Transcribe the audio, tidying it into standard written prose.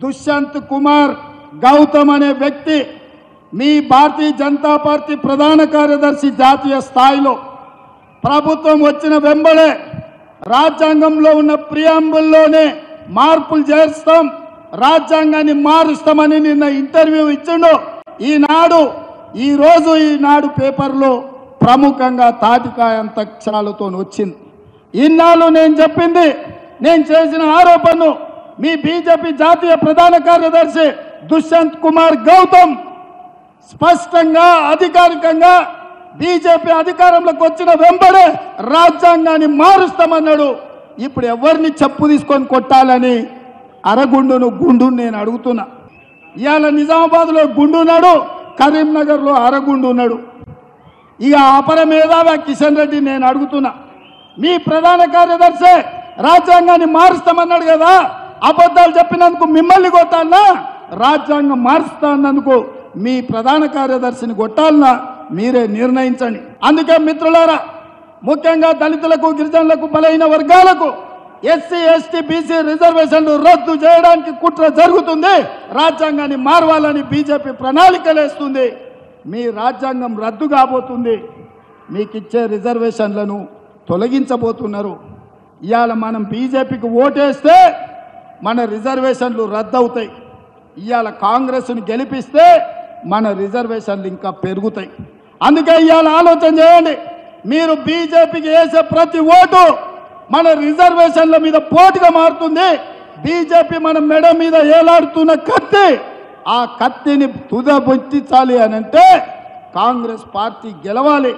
దుష్యంత్ కుమార్ గౌతమ్ అనే వ్యక్తి మీ భారతీయ జనతా పార్టీ ప్రధాన కార్యదర్శి జాతీయ స్థాయిలో ప్రభుత్వం వచ్చిన వెంబడే రాజ్యాంగంలో ఉన్న ప్రియాంబుల్లోనే మార్పులు చేస్తాం, రాజ్యాంగాన్ని మారుస్తామని నిన్న ఇంటర్వ్యూ ఇచ్చిండు. ఈనాడు పేపర్లో ప్రముఖంగా తాటికాయంత అక్షరాలతో వచ్చింది. ఇన్నాళ్ళు నేను చెప్పింది, నేను చేసిన ఆరోపణను మీ బీజేపీ జాతీయ ప్రధాన కార్యదర్శి దుష్యంత్ కుమార్ గౌతమ్ స్పష్టంగా అధికారికంగా బీజేపీ అధికారంలోకి వచ్చిన వెంబడే రాజ్యాంగాన్ని మారుస్తామన్నాడు. ఇప్పుడు ఎవరిని చెప్పు తీసుకొని కొట్టాలని గుండు నేను అడుగుతున్నా. ఇవాళ నిజామాబాద్లో గుండు ఉన్నాడు, కరీంనగర్లో అరగుండు ఉన్నాడు. ఇక అపర మేధావి కిషన్ రెడ్డి నేను అడుగుతున్నా, మీ ప్రధాన కార్యదర్శి రాజ్యాంగాన్ని మారుస్తామన్నాడు కదా, అబద్ధాలు చెప్పినందుకు మిమ్మల్ని కొట్టాలనా, రాజ్యాంగం మారుస్తా అన్నందుకు మీ ప్రధాన కార్యదర్శిని కొట్టాలనా మీరే నిర్ణయించండి. అందుకే మిత్రులారా, ముఖ్యంగా దళితులకు, గిరిజనులకు, బలహీన వర్గాలకు ఎస్సీ ఎస్టీ బీసీ రిజర్వేషన్లు రద్దు చేయడానికి కుట్ర జరుగుతుంది. రాజ్యాంగాన్ని మారవాలని బీజేపీ ప్రణాళికలేస్తుంది. మీ రాజ్యాంగం రద్దు కాబోతుంది, మీకు ఇచ్చే రిజర్వేషన్లను తొలగించబోతున్నారు. ఇవాళ మనం బీజేపీకి ఓటేస్తే మన రిజర్వేషన్లు రద్దు అవుతాయి. ఇవాళ కాంగ్రెస్ను గెలిపిస్తే మన రిజర్వేషన్లు ఇంకా పెరుగుతాయి. అందుకే ఇవాళ ఆలోచన చేయండి, మీరు బీజేపీకి వేసే ప్రతి ఓటు మన రిజర్వేషన్ల మీద పోటుగా మారుతుంది. బీజేపీ మన మెడ మీద ఏలాడుతున్న కత్తి, ఆ కత్తిని తుదబొట్టించాలి అని అంటే కాంగ్రెస్ పార్టీ గెలవాలి.